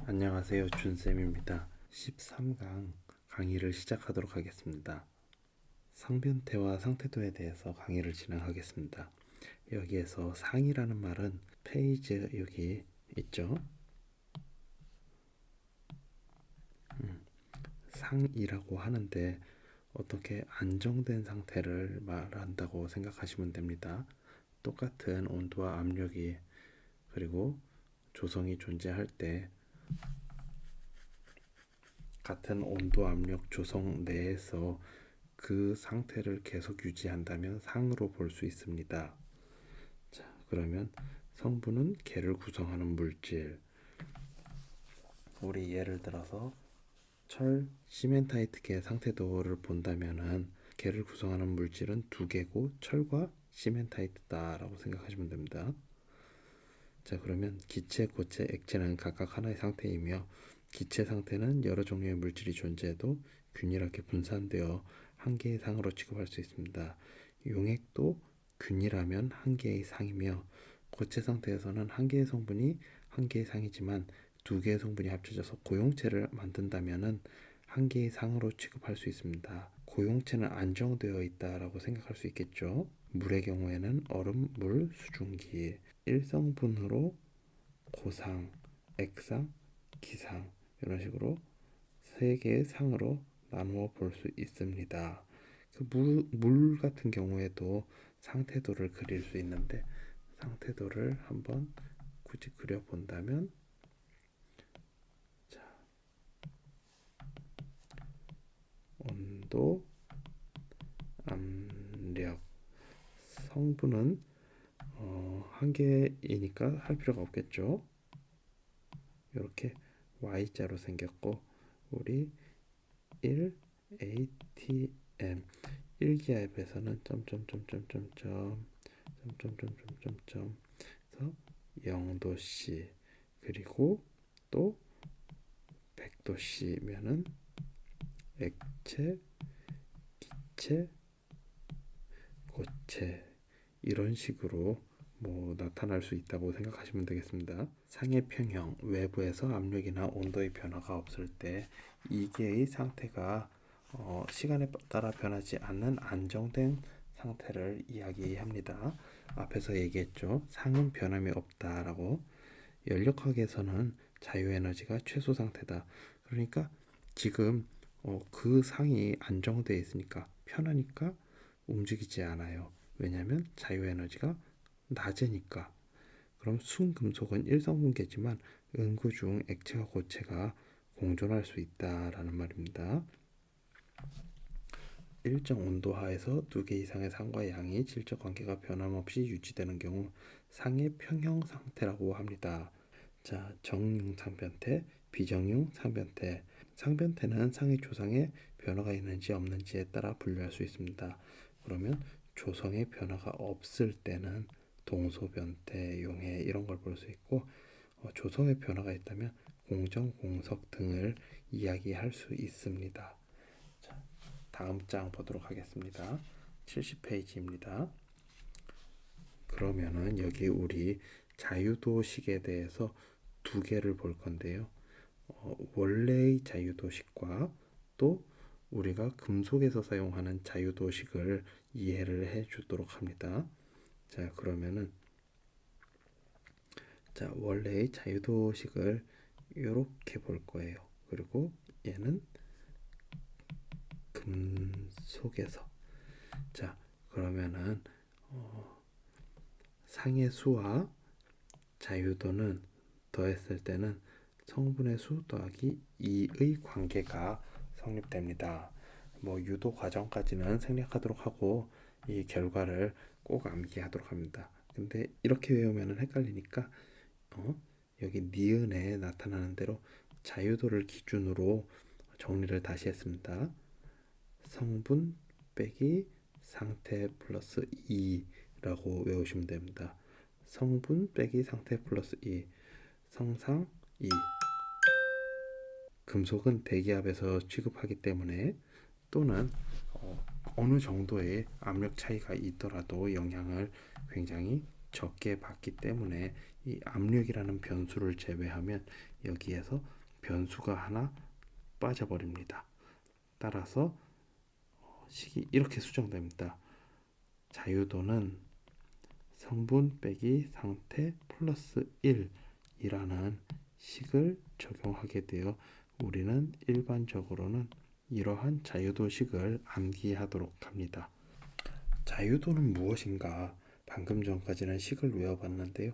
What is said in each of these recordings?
안녕하세요. 준쌤입니다. 13강 강의를 시작하도록 하겠습니다. 상변태와 상태도에 대해서 강의를 진행하겠습니다. 여기에서 상이라는 말은 페이지 여기 있죠. 상이라고 하는데 어떻게 안정된 상태를 말한다고 생각하시면 됩니다. 똑같은 온도와 압력이 그리고 조성이 존재할 때 같은 온도, 압력, 조성 내에서 그 상태를 계속 유지한다면 상으로 볼 수 있습니다. 자, 그러면 성분은 개를 구성하는 물질. 우리 예를 들어서 철, 시멘타이트 개 상태도를 본다면은 개를 구성하는 물질은 두 개고 철과 시멘타이트다라고 생각하시면 됩니다. 자, 그러면 기체, 고체, 액체는 각각 하나의 상태이며 기체 상태는 여러 종류의 물질이 존재해도 균일하게 분산되어 한 개의 상으로 취급할 수 있습니다. 용액도 균일하면 한 개의 상이며 고체 상태에서는 한 개의 성분이 한 개의 상이지만 두 개의 성분이 합쳐져서 고용체를 만든다면은 한 개의 상으로 취급할 수 있습니다. 고용체는 안정되어 있다라고 생각할 수 있겠죠. 물의 경우에는 얼음, 물, 수증기, 1성분으로 고상, 액상, 기상 이런 식으로 세 개의 상으로 나누어 볼 수 있습니다. 물 같은 경우에도 상태도를 그릴 수 있는데 상태도를 한번 굳이 그려본다면 자, 온도, 압력, 성분은 한 개이니까 할 필요가 없겠죠. 이렇게 Y자로 생겼고 우리 1 ATM 1기압에서는 점점점점점점 점점점점점점 그래서 0도씨 그리고 또 100도씨면은 액체, 기체, 고체 이런 식으로 나타날 수 있다고 생각하시면 되겠습니다. 상의 평형, 외부에서 압력이나 온도의 변화가 없을 때 이계의 상태가 시간에 따라 변하지 않는 안정된 상태를 이야기합니다. 앞에서 얘기했죠. 상은 변함이 없다라고. 연력학에서는 자유에너지가 최소 상태다. 그러니까 지금 그 상이 안정되어 있으니까 편하니까 움직이지 않아요. 왜냐하면 자유에너지가 낮으니까. 그럼 순금속은 1성분계지만 은구 중 액체와 고체가 공존할 수 있다라는 말입니다. 일정 온도 하에서 두 개 이상의 상과 양이 질적 관계가 변함없이 유지되는 경우 상의 평형 상태라고 합니다. 자, 정융 상변태, 비정융 상변태. 상변태는 상의 조성에 변화가 있는지 없는지에 따라 분류할 수 있습니다. 그러면 조성에 변화가 없을 때는 동소변태, 용해 이런 걸 볼 수 있고 조성에 변화가 있다면 공정, 공석 등을 이야기할 수 있습니다. 자, 다음 장 보도록 하겠습니다. 70페이지입니다. 그러면은 여기 우리 자유도식에 대해서 두 개를 볼 건데요. 원래의 자유도식과 또 우리가 금속에서 사용하는 자유도식을 이해를 해 주도록 합니다. 자, 그러면은 자, 원래의 자유도식을 이렇게 볼 거예요. 그리고 얘는 금속에서 자, 그러면은 상의 수와 자유도는 더했을 때는 성분의 수 더하기 2의 관계가 성립됩니다. 유도 과정까지는 생략하도록 하고 이 결과를 꼭 암기하도록 합니다. 근데 이렇게 외우면 헷갈리니까 여기 니은에 나타나는 대로 자유도를 기준으로 정리를 다시 했습니다. 성분 빼기 상태 플러스 2라고 외우시면 됩니다. 성분 빼기 상태 플러스 2 성상 2 금속은 대기압에서 취급하기 때문에 또는 어느 정도의 압력 차이가 있더라도 영향을 굉장히 적게 받기 때문에 이 압력이라는 변수를 제외하면 여기에서 변수가 하나 빠져버립니다. 따라서 식이 이렇게 수정됩니다. 자유도는 성분 빼기 상태 플러스 1이라는 식을 적용하게 되어 우리는 일반적으로는 이러한 자유도식을 암기하도록 합니다. 자유도는 무엇인가? 방금 전까지는 식을 외워봤는데요.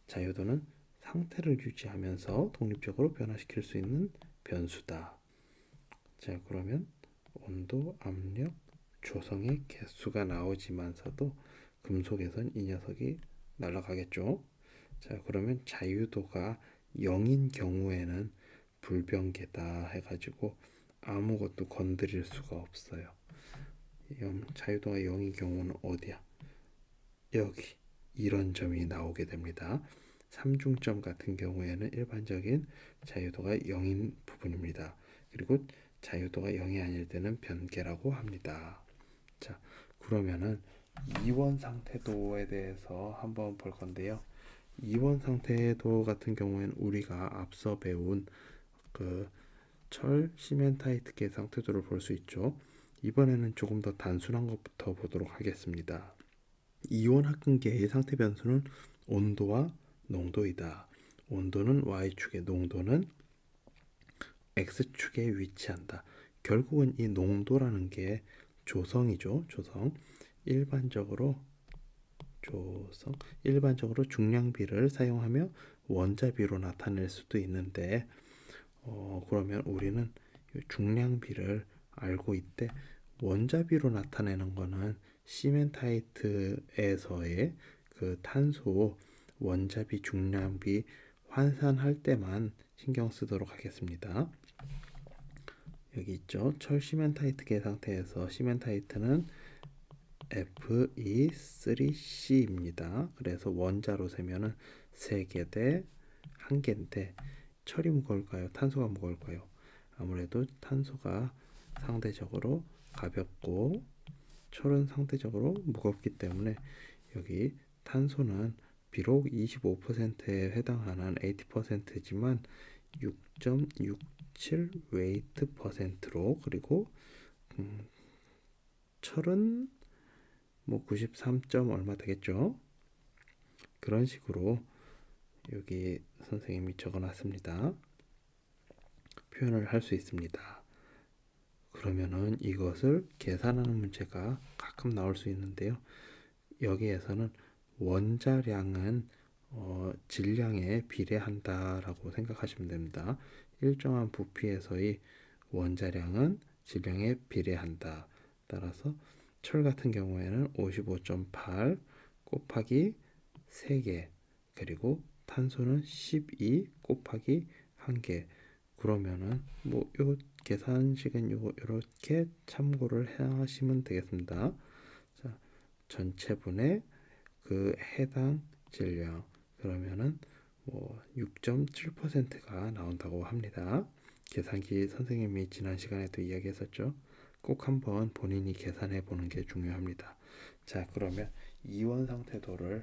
자유도는 상태를 유지하면서 독립적으로 변화시킬 수 있는 변수다. 자, 그러면 온도, 압력, 조성의 개수가 나오지만서도 금속에선 이 녀석이 날아가겠죠. 자, 그러면 자유도가 0인 경우에는 불변계다 해가지고 아무것도 건드릴 수가 없어요. 자유도가 0인 경우는 어디야? 여기 이런 점이 나오게 됩니다. 삼중점 같은 경우에는 일반적인 자유도가 0인 부분입니다. 그리고 자유도가 0이 아닐 때는 변계라고 합니다. 자, 그러면은 이원 상태도에 대해서 한번 볼 건데요. 이원 상태도 같은 경우에는 우리가 앞서 배운 그 철 시멘타이트계 상태도를 볼 수 있죠. 이번에는 조금 더 단순한 것부터 보도록 하겠습니다. 이온 합금계의 상태 변수는 온도와 농도이다. 온도는 y축에, 농도는 x축에 위치한다. 결국은 이 농도라는 게 조성이죠. 조성. 일반적으로 중량비를 사용하며 원자비로 나타낼 수도 있는데 그러면 우리는 중량비를 알고 있대. 원자비로 나타내는 거는 시멘타이트에서의 그 탄소 원자비 중량비 환산할 때만 신경 쓰도록 하겠습니다. 여기 있죠. 철 시멘타이트계 상태에서 시멘타이트는 Fe3C입니다. 그래서 원자로 세면은 3개 대 1개인데 철이 무거울까요? 탄소가 무거울까요? 아무래도 탄소가 상대적으로 가볍고 철은 상대적으로 무겁기 때문에 여기 탄소는 비록 25%에 해당하는 80%지만 6.67 웨이트 퍼센트로, 그리고 철은 뭐 93. 얼마 되겠죠. 그런 식으로 여기 선생님이 적어놨습니다. 표현을 할 수 있습니다. 그러면은 이것을 계산하는 문제가 가끔 나올 수 있는데요. 여기에서는 원자량은 질량에 비례한다라고 생각하시면 됩니다. 일정한 부피에서의 원자량은 질량에 비례한다. 따라서 철 같은 경우에는 55.8 곱하기 3개, 그리고 탄소는 12 곱하기 1개. 그러면은 뭐 요 계산식은 요렇게 참고를 하시면 되겠습니다. 자, 전체분의 그 해당 질량, 그러면은 뭐 6.7%가 나온다고 합니다. 계산기 선생님이 지난 시간에도 이야기했었죠. 꼭 한번 본인이 계산해 보는 게 중요합니다. 자, 그러면 이원 상태도를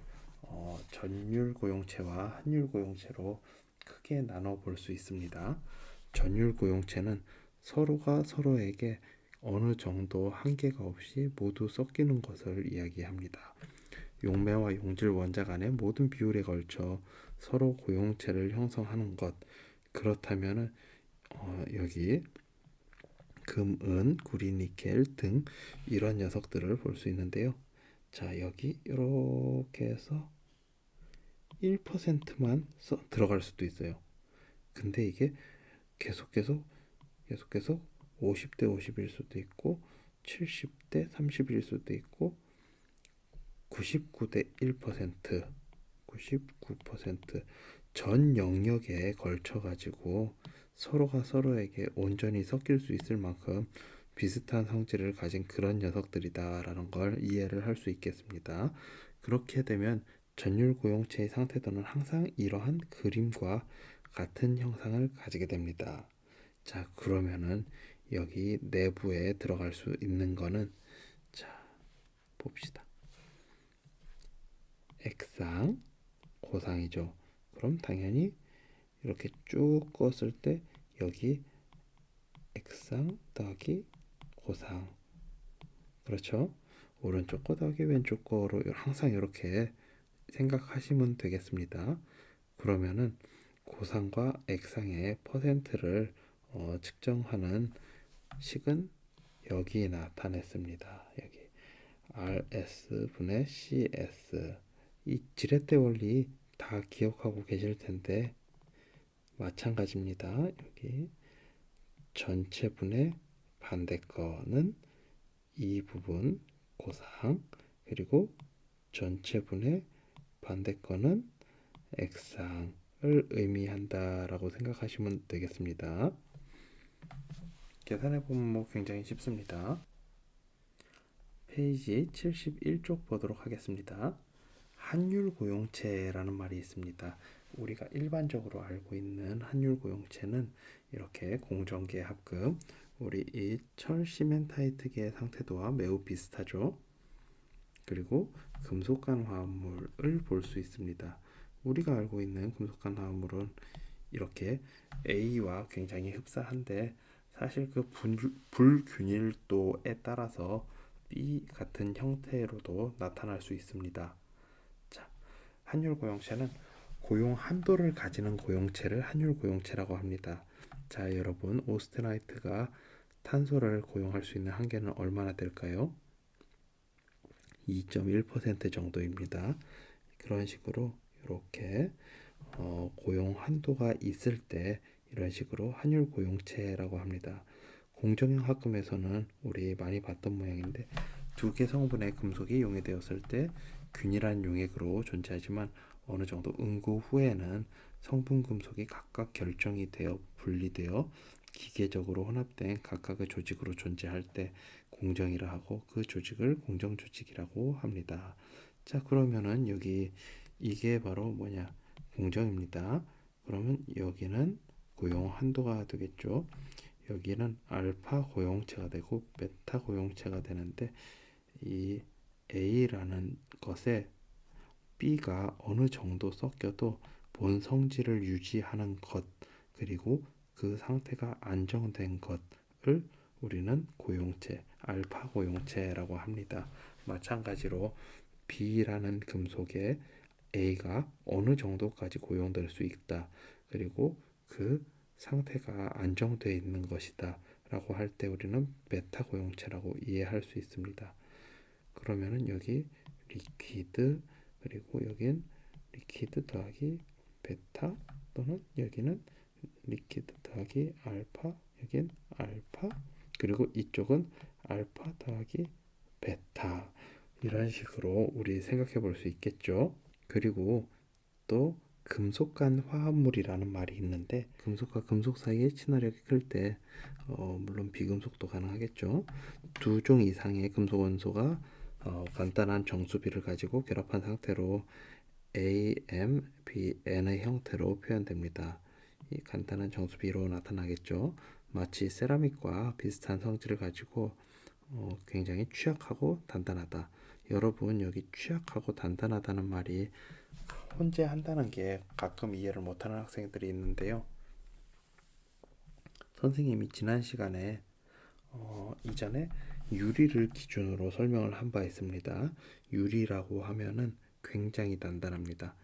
전율 고용체와 한율 고용체로 크게 나눠 볼 수 있습니다. 전율 고용체는 서로가 서로에게 어느 정도 한계가 없이 모두 섞이는 것을 이야기합니다. 용매와 용질 원자 간의 모든 비율에 걸쳐 서로 고용체를 형성하는 것. 그렇다면은 여기 금, 은, 구리, 니켈 등 이런 녀석들을 볼 수 있는데요. 자, 여기 이렇게 해서 1%만 들어갈 수도 있어요. 근데 이게 계속해서 50대 50일 수도 있고 70대 30일 수도 있고 99대 1%, 99%전 영역에 걸쳐 가지고 서로가 서로에게 온전히 섞일 수 있을 만큼 비슷한 성질을 가진 그런 녀석들이다라는 걸 이해를 할 수 있겠습니다. 그렇게 되면 전율 고용체의 상태도는 항상 이러한 그림과 같은 형상을 가지게 됩니다. 자, 그러면은 여기 내부에 들어갈 수 있는 거는, 자, 봅시다. X상, 고상이죠. 그럼 당연히 이렇게 쭉 껐을 때 여기 X상 더하기 고상, 그렇죠? 오른쪽 거 더하기 왼쪽 거로 항상 이렇게 생각하시면 되겠습니다. 그러면은 고상과 액상의 퍼센트를 측정하는 식은 여기 나타냈습니다. 여기 RS 분의 CS, 이 지렛대 원리 다 기억하고 계실 텐데 마찬가지입니다. 여기 전체 분의 반대 거는 이 부분 고상, 그리고 전체 분의 반대 거는 액상을 의미한다라고 생각하시면 되겠습니다. 계산해 보면 굉장히 쉽습니다. 페이지 71쪽 보도록 하겠습니다. 한율 고용체라는 말이 있습니다. 우리가 일반적으로 알고 있는 한율 고용체는 이렇게 공정계 합금, 우리 이 철 시멘타이트계의 상태도와 매우 비슷하죠. 그리고 금속간 화합물을 볼 수 있습니다. 우리가 알고 있는 금속간 화합물은 이렇게 A와 굉장히 흡사한데 사실 그 불균일도에 따라서 B 같은 형태로도 나타날 수 있습니다. 자, 한율 고용체는 고용 한도를 가지는 고용체를 한율 고용체라고 합니다. 자, 여러분, 오스테나이트가 탄소를 고용할 수 있는 한계는 얼마나 될까요? 2.1% 정도입니다. 그런 식으로 이렇게 고용 한도가 있을 때 이런 식으로 한율 고용체라고 합니다. 공정형 합금에서는 우리 많이 봤던 모양인데 두 개 성분의 금속이 용해되었을 때 균일한 용액으로 존재하지만 어느 정도 응고 후에는 성분 금속이 각각 결정이 되어 분리되어 기계적으로 혼합된 각각의 조직으로 존재할 때 공정이라 하고 그 조직을 공정 조직이라고 합니다. 자, 그러면은 여기 이게 바로 뭐냐? 공정입니다. 그러면 여기는 고용 한도가 되겠죠. 여기는 알파 고용체가 되고 베타 고용체가 되는데 이 A라는 것에 B가 어느 정도 섞여도 본 성질을 유지하는 것, 그리고 그 상태가 안정된 것을 우리는 고용체, 알파 고용체라고 합니다. 마찬가지로 B라는 금속에 A가 어느 정도까지 고용될 수 있다, 그리고 그 상태가 안정되어 있는 것이다 라고 할 때 우리는 베타 고용체라고 이해할 수 있습니다. 그러면은 여기 리퀴드, 그리고 여긴 리퀴드 더하기 베타, 또는 여기는 리퀴드 더하기 알파, 여긴 알파, 그리고 이쪽은 알파 더하기 베타, 이런 식으로 우리 생각해 볼 수 있겠죠. 그리고 또 금속 간 화합물이라는 말이 있는데 금속과 금속 사이의 친화력이 클 때 물론 비금속도 가능하겠죠. 두 종 이상의 금속 원소가 간단한 정수비를 가지고 결합한 상태로 AMBN의 형태로 표현됩니다. 이 간단한 정수비로 나타나겠죠. 마치 세라믹과 비슷한 성질을 가지고 굉장히 취약하고 단단하다. 여러분, 여기 취약하고 단단하다는 말이 혼재한다는 게 가끔 이해를 못하는 학생들이 있는데요. 선생님이 지난 시간에 이전에 유리를 기준으로 설명을 한 바 있습니다. 유리라고 하면은 굉장히 단단합니다.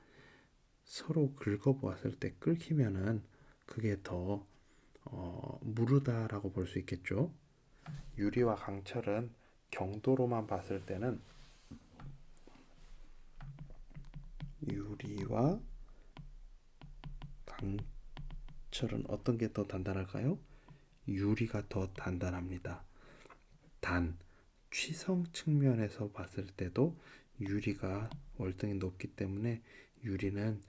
서로 긁어보았을 때 끓이면은 그게 더 무르다라고 볼 수 있겠죠. 유리와 강철은 경도로만 봤을 때는 유리와 강철은 어떤 게 더 단단할까요? 유리가 더 단단합니다. 단, 취성 측면에서 봤을 때도 유리가 월등히 높기 때문에 유리는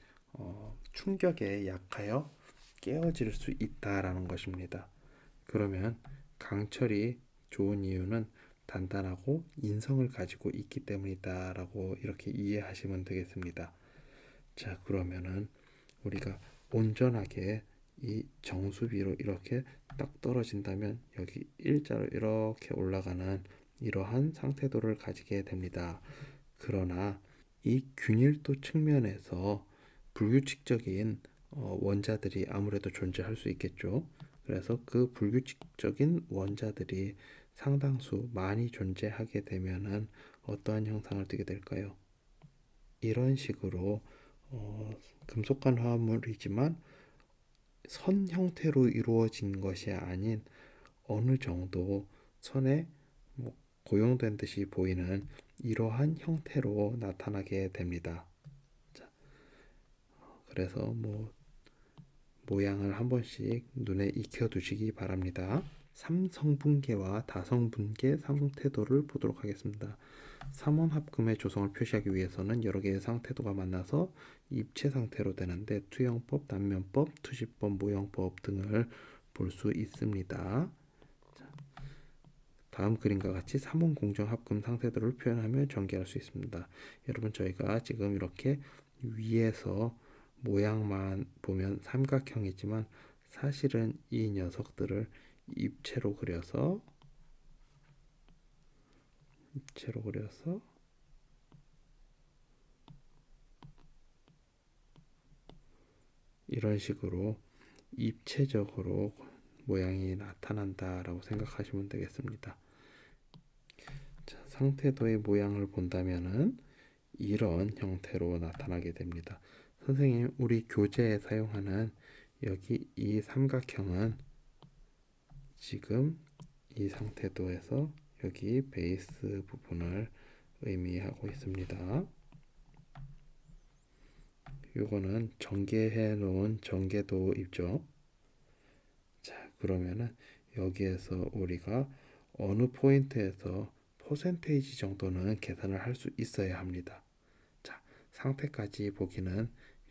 충격에 약하여 깨어질 수 있다라는 것입니다. 그러면 강철이 좋은 이유는 단단하고 인성을 가지고 있기 때문이다라고 이렇게 이해하시면 되겠습니다. 자, 그러면은 우리가 온전하게 이 정수비로 이렇게 딱 떨어진다면 여기 일자로 이렇게 올라가는 이러한 상태도를 가지게 됩니다. 그러나 이 균일도 측면에서 불규칙적인 원자들이 아무래도 존재할 수 있겠죠. 그래서 그 불규칙적인 원자들이 상당수 많이 존재하게 되면은 어떠한 형상을 띠게 될까요? 이런 식으로 금속간 화합물이지만 선 형태로 이루어진 것이 아닌 어느 정도 선에 뭐 고용된 듯이 보이는 이러한 형태로 나타나게 됩니다. 자, 그래서 모양을 한 번씩 눈에 익혀 두시기 바랍니다. 3성분계와 다성분계 상태도를 보도록 하겠습니다. 삼원합금의 조성을 표시하기 위해서는 여러 개의 상태도가 만나서 입체 상태로 되는데 투영법, 단면법, 투시법, 모형법 등을 볼 수 있습니다. 다음 그림과 같이 삼원 공정 합금 상태도를 표현하며 전개할 수 있습니다. 여러분 저희가 지금 이렇게 위에서 모양만 보면 삼각형이지만 사실은 이 녀석들을 입체로 그려서 이런 식으로 입체적으로 모양이 나타난다라고 생각하시면 되겠습니다. 자, 상태도의 모양을 본다면은 이런 형태로 나타나게 됩니다. 선생님, 우리 교재에 사용하는 여기 이 삼각형은 지금 이 상태도에서 여기 베이스 부분을 의미하고 있습니다. 이거는 전개해 놓은 전개도 있죠. 자, 그러면은 여기에서 우리가 어느 포인트에서 퍼센테이지 정도는 계산을 할 수 있어야 합니다. 자, 상태까지 보기는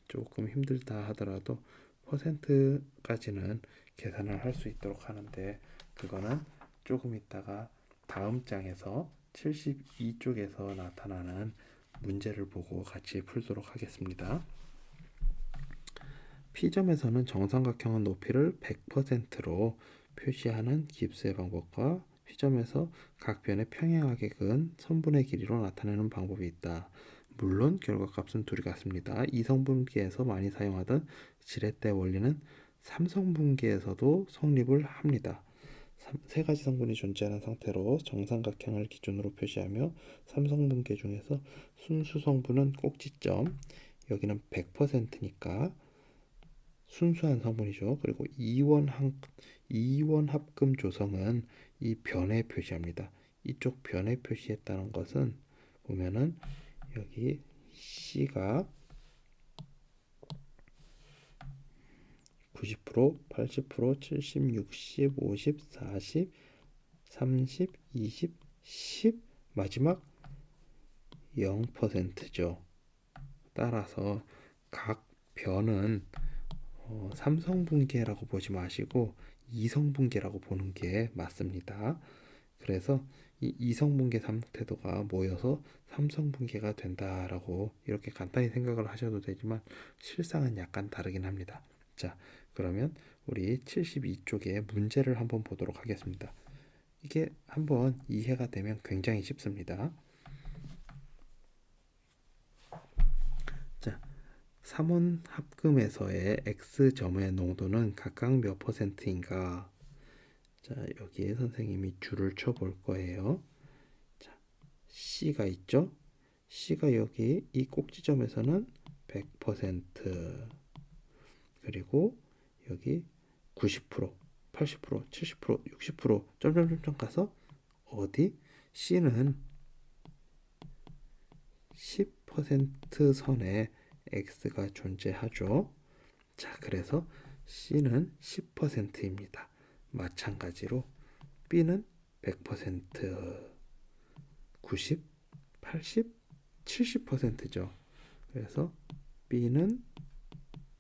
조금 힘들다 하더라도 퍼센트까지는 계산을 할 수 있도록 하는데 그거는 조금 있다가 다음 장에서 72쪽에서 나타나는 문제를 보고 같이 풀도록 하겠습니다. P점에서는 정삼각형의 높이를 100%로 표시하는 깁스의 방법과 P점에서 각 변에 평행하게 그은 선분의 길이로 나타내는 방법이 있다. 물론 결과값은 둘이 같습니다. 이성분계에서 많이 사용하던 지렛대 원리는 삼성분계에서도 성립을 합니다. 세 가지 성분이 존재하는 상태로 정삼각형을 기준으로 표시하며 삼성분계 중에서 순수 성분은 꼭지점, 여기는 100%니까 순수한 성분이죠. 그리고 이원 합금 조성은 이 변에 표시합니다. 이쪽 변에 표시했다는 것은 보면은 여기 C가 90%, 80%, 70, 60, 50, 40, 30, 20, 10 마지막 0%죠. 따라서 각 변은 삼성분계라고 보지 마시고 이성분계라고 보는 게 맞습니다. 그래서 이 이성분계 상태도가 모여서 삼성분계가 된다라고 이렇게 간단히 생각을 하셔도 되지만 실상은 약간 다르긴 합니다. 자, 그러면 우리 72쪽의 문제를 한번 보도록 하겠습니다. 이게 한번 이해가 되면 굉장히 쉽습니다. 자, 삼원합금에서의 X점의 농도는 각각 몇 %인가? 자, 여기에 선생님이 줄을 쳐 볼 거예요. 자, C가 있죠? C가 여기 이 꼭지점에서는 100%, 그리고 여기 90%, 80%, 70%, 60% 점점점점 가서 어디? C는 10% 선에 X가 존재하죠. 자, 그래서 C는 10%입니다. 마찬가지로 B는 100%, 90, 80, 70%죠. 그래서 B는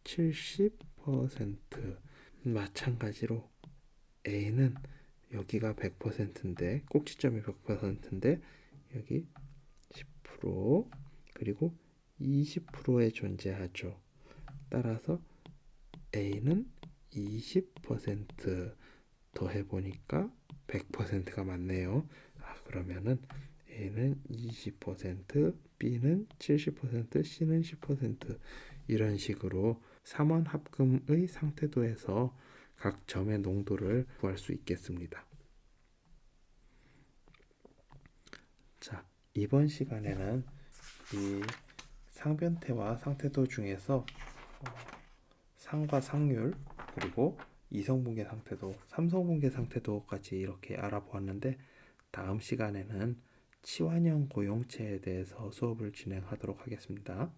70%. 마찬가지로 A는 여기가 100%인데 꼭지점이 100%인데 여기 10% 그리고 20%에 존재하죠. 따라서 A는 20% 더해보니까 100%가 맞네요. 그러면은 A는 20%, B는 70%, C는 10% 이런 식으로 삼원합금의 상태도에서 각 점의 농도를 구할 수 있겠습니다. 자, 이번 시간에는 이 상변태와 상태도 중에서 상과 상률 그리고 이성분계 상태도, 삼성분계 상태도까지 이렇게 알아보았는데 다음 시간에는 치환형 고용체에 대해서 수업을 진행하도록 하겠습니다.